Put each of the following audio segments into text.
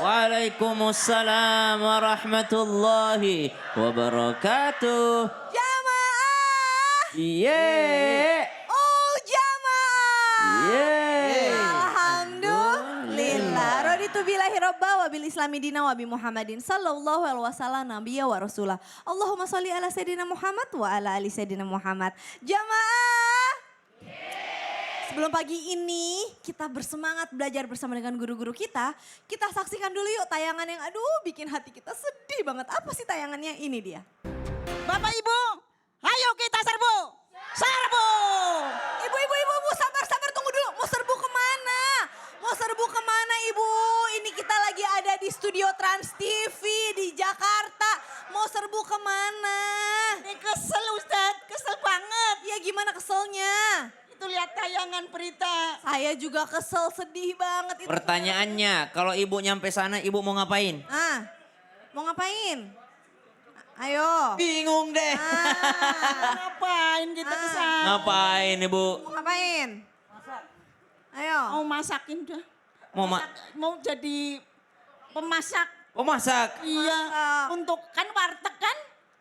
Waalaikumsalam warahmatullahi wabarakatuh. Jamaah. Yeay. Oh jamaah. Yeay. Alhamdulillah. Raditu billahi robba wa bil islami dina wa bi Muhammadin sallallahu alaihi wasallam nabiyya wa rasulah. Allahumma sholli ala sayyidina Muhammad wa ala ali sayyidina Muhammad. Jamaah. Sebelum pagi ini kita bersemangat belajar bersama dengan guru-guru kita. Kita saksikan dulu yuk tayangan yang bikin hati kita sedih banget. Apa sih tayangannya? Ini dia. Bapak Ibu, ayo kita serbu. Serbu. Ibu, sabar, tunggu dulu. Mau serbu kemana? Mau serbu kemana Ibu? Ini kita lagi ada di studio Trans TV di Jakarta. Mau serbu kemana? Ini kesel Ustadz, kesel banget. Ya gimana keselnya? Itu lihat tayangan berita. Saya juga kesel, sedih banget. Itu Pertanyaannya, kalau ibu nyampe sana, ibu mau ngapain? Mau ngapain? Ayo. Bingung deh. Ngapain kita ke sana? Ngapain ibu? Mau ngapain? Ayo. Mau masakin dah. Mau Mau jadi pemasak. Oh masak? Iya, untuk kan warteg kan?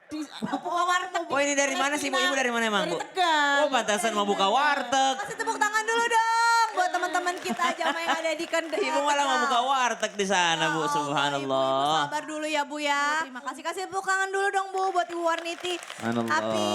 Di warteg. Oh ini dari mana sih ibu? Ibu dari mana emang bu? Dari Tegal. Oh pantasan mau buka warteg. Kasih tepuk tangan dulu dong buat teman-teman kita jamaah yang ada di Ibu malah mau buka warteg di sana bu, Ibu subhanallah. sabar dulu ya Bu ya. Terima kasih. Kasih tepuk tangan dulu dong Bu buat Ibu Warniti. Subhanallah. Tapi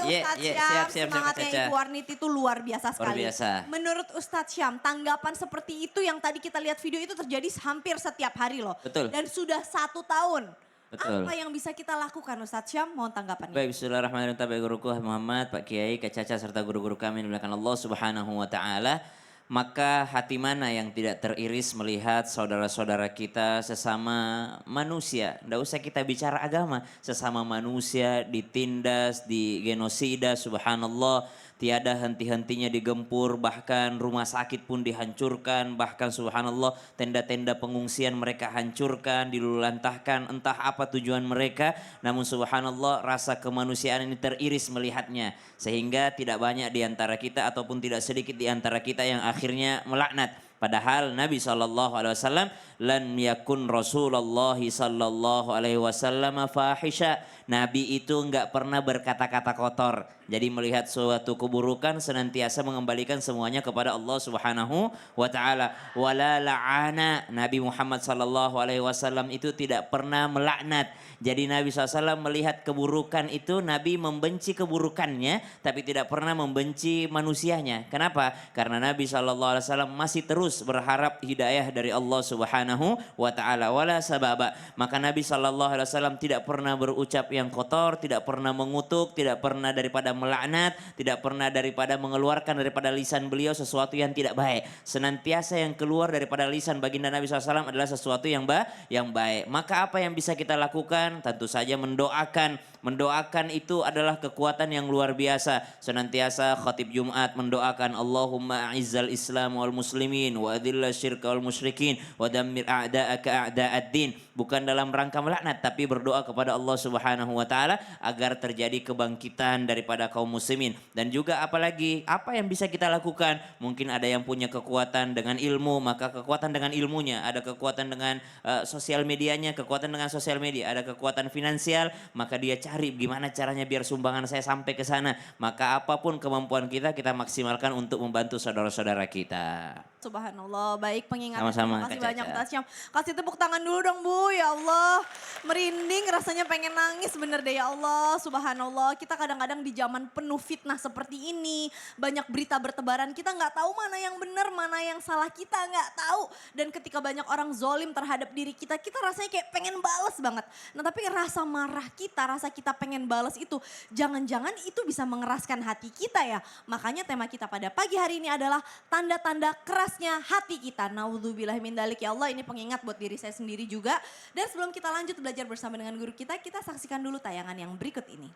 Iya, Ustadz iya, Syam, siap, semangatnya Caca. Ibu Warniti itu luar biasa sekali. biasa. Menurut Ustadz Syam, tanggapan seperti itu yang tadi kita lihat video itu terjadi hampir setiap hari loh. Betul. Dan sudah 1 tahun. Betul. Apa yang bisa kita lakukan Ustadz Syam? Mohon tanggapannya. Baik, bismillahirrahmanirrahim. Baik guruku Muhammad, Pak Kiai, Kak Caca serta guru-guru kami dimuliakan Allah Subhanahu wa taala. Maka hati mana yang tidak teriris melihat saudara-saudara kita sesama manusia. Tidak usah kita bicara agama. Sesama manusia ditindas, digenosida, subhanallah. Tiada henti-hentinya digempur, bahkan rumah sakit pun dihancurkan. Bahkan subhanallah tenda-tenda pengungsian mereka hancurkan, dilulantahkan. Entah apa tujuan mereka. Namun subhanallah rasa kemanusiaan ini teriris melihatnya. Sehingga tidak banyak di antara kita ataupun tidak sedikit di antara kita yang akhirnya melaknat. Padahal Nabi SAW lan yakun Rasulullah SAW fahisha. Nabi itu enggak pernah berkata-kata kotor. Jadi melihat suatu keburukan senantiasa mengembalikan semuanya kepada Allah Subhanahu wa taala. Wala la'ana. Nabi Muhammad SAW itu tidak pernah melaknat. Jadi Nabi SAW melihat keburukan itu, Nabi membenci keburukannya tapi tidak pernah membenci manusianya. Kenapa? Karena Nabi SAW masih terus berharap hidayah dari Allah Subhanahu wa taala. Wala sababa. Maka Nabi SAW tidak pernah berucap yang kotor, tidak pernah mengutuk, tidak pernah daripada melaknat, tidak pernah daripada mengeluarkan daripada lisan beliau sesuatu yang tidak baik. Senantiasa yang keluar daripada lisan baginda Nabi SAW adalah sesuatu yang baik. Maka apa yang bisa kita lakukan? Tentu saja mendoakan. Mendoakan itu adalah kekuatan yang luar biasa. Senantiasa khatib Jumat mendoakan Allahumma a'izzal Islam wal muslimin wa adhilla syirka wal musyrikin wa dammir a'da'aka a'da'ad-din. Bukan dalam rangka melaknat tapi berdoa kepada Allah Subhanahu wa taala agar terjadi kebangkitan daripada kaum muslimin. Dan juga apalagi apa yang bisa kita lakukan? Mungkin ada yang punya kekuatan dengan ilmu, maka kekuatan dengan ilmunya, ada kekuatan dengan sosial medianya, kekuatan dengan sosial media, ada kekuatan finansial, maka dia cari gimana caranya biar sumbangan saya sampai ke sana. Maka apapun kemampuan kita, kita maksimalkan untuk membantu saudara-saudara kita. Subhanallah, baik pengingatnya. Sama-sama, Terima kasih Kak banyak Caca. Ustadz Syam. Kasih tepuk tangan dulu dong Bu, ya Allah. Merinding rasanya pengen nangis bener deh ya Allah. Subhanallah, kita kadang-kadang di zaman penuh fitnah seperti ini. Banyak berita bertebaran, kita nggak tahu mana yang benar, mana yang salah, kita nggak tahu. Dan ketika banyak orang zolim terhadap diri kita, kita rasanya kayak pengen bales banget. Nah tapi rasa marah kita, rasa kita pengen bales itu, jangan-jangan itu bisa mengeraskan hati kita ya. Makanya tema kita pada pagi hari ini adalah tanda-tanda kerasnya hati kita. Naudzubillah min dzalik ya Allah, ini pengingat buat diri saya sendiri juga. Dan sebelum kita lanjut belajar bersama dengan guru kita saksikan dulu tayangan yang berikut ini.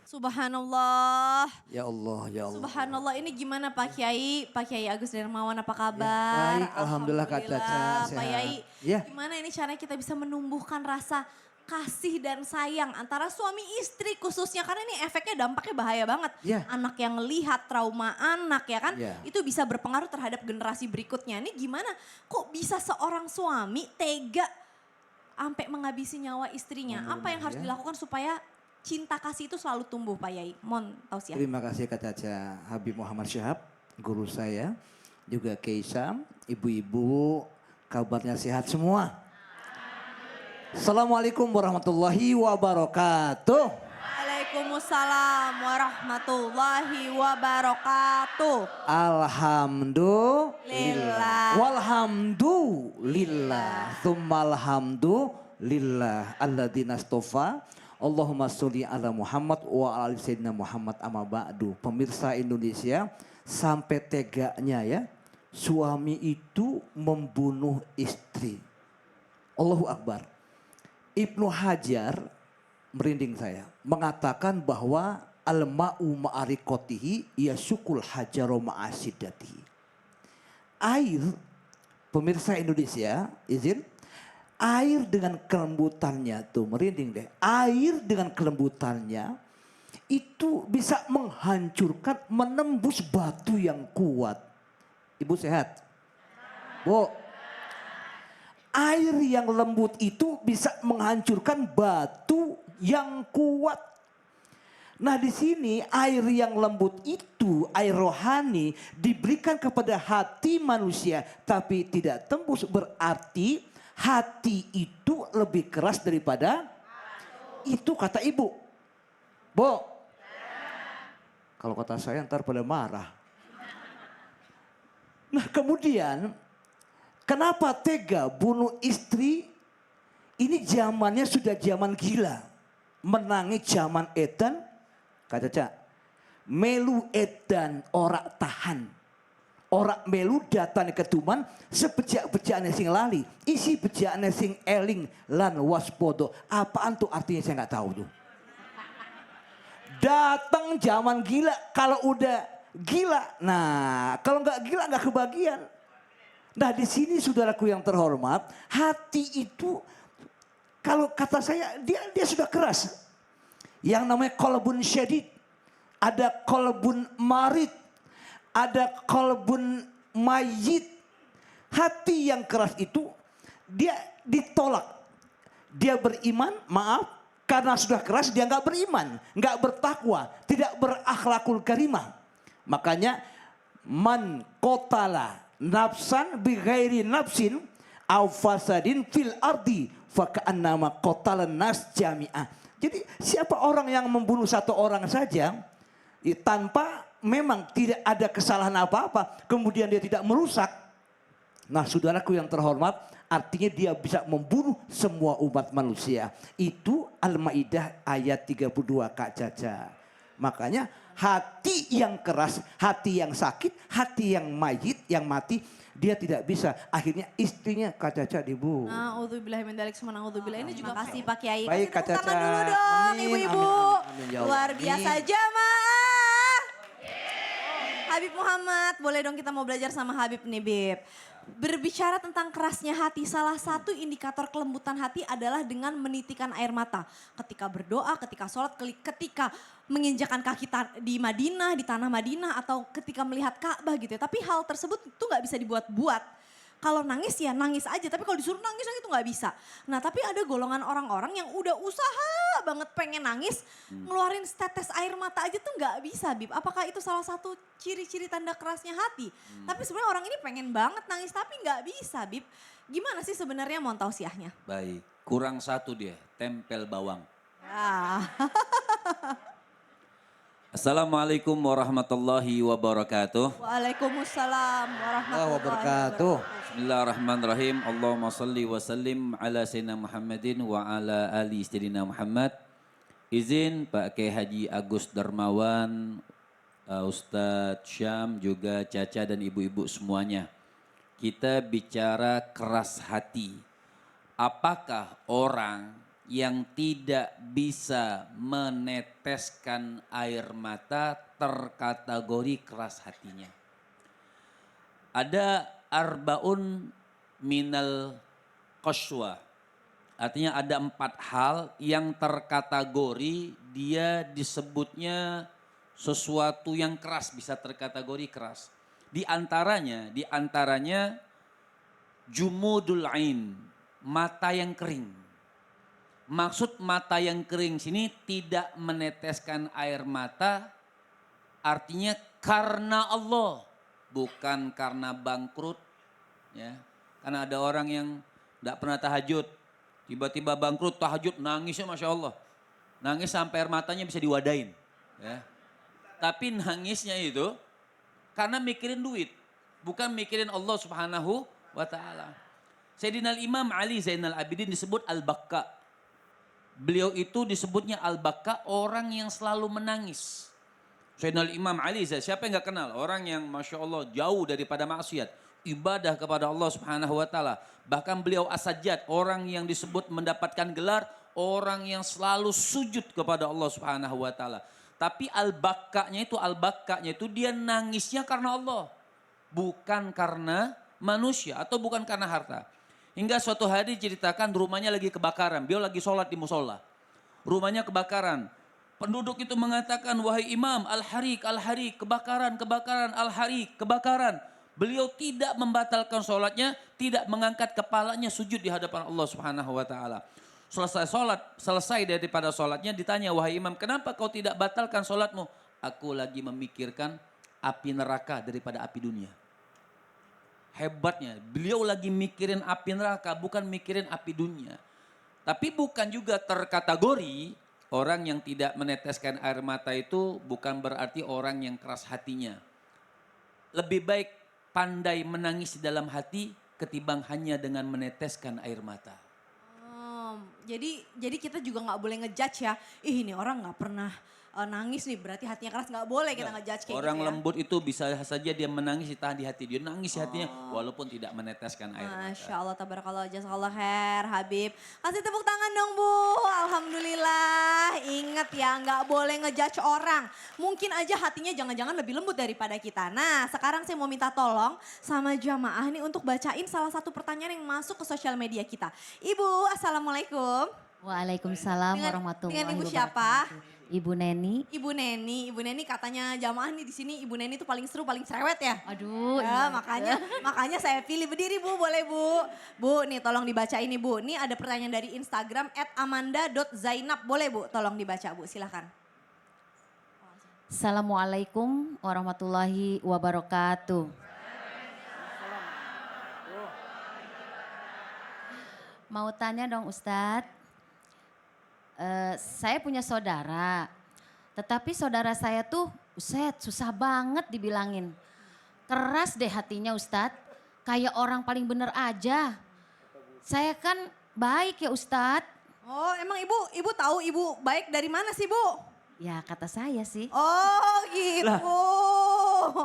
Subhanallah. Ya Allah, ya Allah. Subhanallah, ini gimana Pak Kiai? Pak Kiai Agus Darmawan apa kabar? baik, alhamdulillah Kak Caca, Pak sehat. Kiai, Ya. gimana ini caranya kita bisa menumbuhkan rasa kasih dan sayang antara suami istri khususnya. Karena ini efeknya dampaknya bahaya banget. Ya. Anak yang lihat trauma anak ya kan. Ya. Itu bisa berpengaruh terhadap generasi berikutnya. Ini gimana kok bisa seorang suami tega sampai menghabisi nyawa istrinya. Apa yang harus ya. dilakukan supaya cinta kasih itu selalu tumbuh Pak Yai? Mohon tausiah. Terima kasih Kak Caca Habib Muhammad Syahab, guru saya. Juga Keisam, ibu-ibu kabarnya sehat semua. Assalamualaikum warahmatullahi wabarakatuh. Waalaikumsalam warahmatullahi wabarakatuh. Alhamdulillah. Walhamdulillah. Tsummalhamdulillah. Alladzina astofa. Allahumma sholli ala Muhammad wa ala ali sayyidina Muhammad amma ba'du. Pemirsa Indonesia, sampai teganya ya suami itu membunuh istri. Allahu Akbar. Ibnu Hajar, merinding saya, mengatakan bahwa al-ma'u ma'arikotihi yasukul hajaro ma'asidatihi. Air, pemirsa Indonesia, izin, air dengan kelembutannya tuh, merinding deh. Air dengan kelembutannya itu bisa menghancurkan, menembus batu yang kuat. Ibu sehat? Bu, air yang lembut itu bisa menghancurkan batu yang kuat. Nah di sini air yang lembut itu, air rohani diberikan kepada hati manusia tapi tidak tembus, berarti hati itu lebih keras daripada itu kata ibu. Bu, kalau kata saya ntar pada marah. Nah kemudian kenapa tega bunuh istri? Ini zamannya sudah zaman gila. Menangi zaman edan. Kata Caca. Melu edan orak tahan. Orak melu datang ketuman. Sebejak-bejaknya sing lali. Isi bejaknya sing eling lan waspodo. Apaan tuh artinya saya nggak tahu tuh. Datang zaman gila. Kalau udah gila. Nah kalau nggak gila nggak kebagian. Nah di sini saudaraku yang terhormat, hati itu kalau kata saya dia sudah keras. Yang namanya qalbun syadid, ada qalbun marid, ada qalbun mayyit. Hati yang keras itu dia ditolak. Dia beriman, maaf, karena sudah keras dia nggak beriman, nggak bertakwa, tidak berakhlakul karimah. Makanya man qatala nafsan bighairi nafsin aw fasadin fil ardi faka'annama qatalan nas jami'ah. Jadi siapa orang yang membunuh satu orang saja tanpa memang tidak ada kesalahan apa-apa, kemudian dia tidak merusak. Nah saudaraku yang terhormat, artinya dia bisa membunuh semua umat manusia. Itu Al-Maidah ayat 32 Kak Caca. Makanya hati yang keras, hati yang sakit, hati yang mayit, yang mati, dia tidak bisa. Akhirnya istrinya Kak Caca dibunuh. Na'udzubillah min dzalik, semua na'udzubillah. Ini juga kasih Pak Kiai. Baik, Kasih Kak tepuk tangan Caca. dulu dong Amin, ibu-ibu. amin, amin, ya Allah. Luar biasa Amin. jamaah. Habib Muhammad, boleh dong kita mau belajar sama Habib nih Bib. Berbicara tentang kerasnya hati, salah satu indikator kelembutan hati adalah dengan menitikan air mata. Ketika berdoa, ketika sholat, ketika menginjakan kaki di Madinah, di tanah Madinah, atau ketika melihat Ka'bah gitu ya. Tapi hal tersebut itu gak bisa dibuat-buat. Kalau nangis ya nangis aja, tapi kalau disuruh nangis itu nggak bisa. Nah tapi ada golongan orang-orang yang udah usaha banget pengen nangis, ngeluarin setetes air mata aja tuh nggak bisa Bib. Apakah itu salah satu ciri-ciri tanda kerasnya hati? Tapi sebenarnya orang ini pengen banget nangis tapi nggak bisa Bib. Gimana sih sebenarnya mau tausiahnya? Baik, kurang satu dia, tempel bawang. Ya. Assalamualaikum warahmatullahi wabarakatuh. Waalaikumsalam warahmatullahi wabarakatuh. Bismillahirrahmanirrahim. Allahumma salli wa sallim ala Sayyidina Muhammadin wa ala ali Sayyidina Muhammad. Izin Pak Kiai Haji Agus Darmawan, Ustadz Syam, juga Caca dan ibu-ibu semuanya. Kita bicara keras hati. Apakah orang yang tidak bisa meneteskan air mata terkategori keras hatinya? Ada arbaun minal qaswa. Artinya ada 4 hal yang terkategori dia disebutnya sesuatu yang keras, bisa terkategori keras. Di antaranya jumudul ain, mata yang kering. Maksud mata yang kering sini tidak meneteskan air mata, artinya karena Allah, bukan karena bangkrut. Ya, karena ada orang yang tidak pernah tahajud, tiba-tiba bangkrut tahajud, nangisnya Masya Allah. Nangis sampai air matanya bisa diwadain. Ya. Tapi nangisnya itu karena mikirin duit, bukan mikirin Allah Subhanahu wa ta'ala. Sayyidina Imam Ali Zainal Abidin disebut Al-Bakka. Beliau itu disebutnya Al-Bakka, orang yang selalu menangis. Sayyidina Imam Ali, siapa yang gak kenal? Orang yang Masya Allah jauh daripada maksiat. Ibadah kepada Allah Subhanahu wa ta'ala. Bahkan beliau As-Sajjad, orang yang disebut mendapatkan gelar orang yang selalu sujud kepada Allah Subhanahu wa ta'ala. Tapi al-bakkanya itu dia nangisnya karena Allah, bukan karena manusia atau bukan karena harta. Hingga suatu hari diceritakan rumahnya lagi kebakaran, beliau lagi sholat di musola. Rumahnya kebakaran. Penduduk itu mengatakan, wahai imam, al-harik, kebakaran, al-harik, kebakaran. Beliau tidak membatalkan sholatnya, tidak mengangkat kepalanya sujud di hadapan Allah Subhanahu wa ta'ala. Selesai daripada sholatnya ditanya, wahai imam, kenapa kau tidak batalkan sholatmu? Aku lagi memikirkan api neraka daripada api dunia. Hebatnya, beliau lagi mikirin api neraka, bukan mikirin api dunia. Tapi bukan juga terkategori orang yang tidak meneteskan air mata itu bukan berarti orang yang keras hatinya. Lebih baik pandai menangis di dalam hati ketimbang hanya dengan meneteskan air mata. Jadi kita juga nggak boleh ngejudge ya. Ih ini orang nggak pernah nangis nih, berarti hatinya keras. Nggak boleh kita ngejudge kayak Orang gitu ya. lembut itu bisa saja dia menangis ditahan di hati. Dia nangis di hatinya walaupun tidak meneteskan air mata. Masya Allah, tabarakallah, jazakallah khair, Habib. Kasih tepuk tangan dong Bu, alhamdulillah. Ingat ya, nggak boleh ngejudge orang. Mungkin aja hatinya jangan-jangan lebih lembut daripada kita. Nah sekarang saya mau minta tolong sama jamaah nih untuk bacain salah satu pertanyaan yang masuk ke sosial media kita. Ibu, assalamualaikum. Waalaikumsalam warahmatullahi dengan Ibu wabarakatuh. siapa? Ibu Neni. Ibu Neni katanya jamaah nih di sini Ibu Neni itu paling seru, paling cerewet ya. Aduh, Ya, iya. makanya saya pilih berdiri Bu, boleh Bu. Bu, nih tolong dibaca ini Bu. Ini ada pertanyaan dari Instagram @amanda.zainab. Boleh Bu, tolong dibaca Bu, silahkan. Assalamualaikum warahmatullahi wabarakatuh. Mau tanya dong Ustadz. Saya punya saudara, tetapi saudara saya tuh susah banget dibilangin. Keras deh hatinya Ustadz, kayak orang paling bener aja. Saya kan baik ya Ustadz. Oh, emang Ibu tahu Ibu baik dari mana sih Bu? Ya kata saya sih. Oh gitu.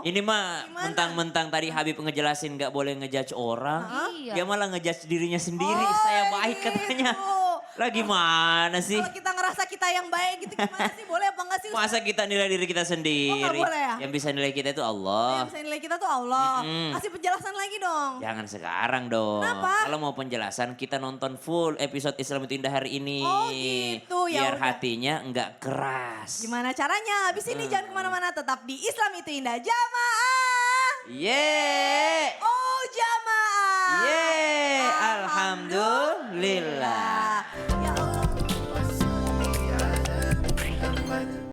Ini mah Gimana? mentang-mentang tadi Habib ngejelasin nggak boleh ngejudge orang, Iya. dia malah ngejudge dirinya sendiri. Oh, Saya baik katanya. gitu. Lah gimana sih? Kalau kita ngerasa kita yang baik gitu gimana sih? Boleh apa enggak sih Ustaz? Masa kita nilai diri kita sendiri? Oh, nggak boleh ya? Yang bisa nilai kita itu Yang Allah. bisa nilai kita tuh Allah. Mm-mm. Kasih penjelasan lagi dong. Jangan sekarang dong. Kenapa? Kalau mau penjelasan kita nonton full episode Islam itu Indah hari ini. Oh, gitu. Ya Biar udah. hatinya nggak keras. Gimana caranya? Habis ini jangan kemana-mana, tetap di Islam itu Indah. Jamaah. Yeay. Oh jamaah. Yeay. Alhamdulillah.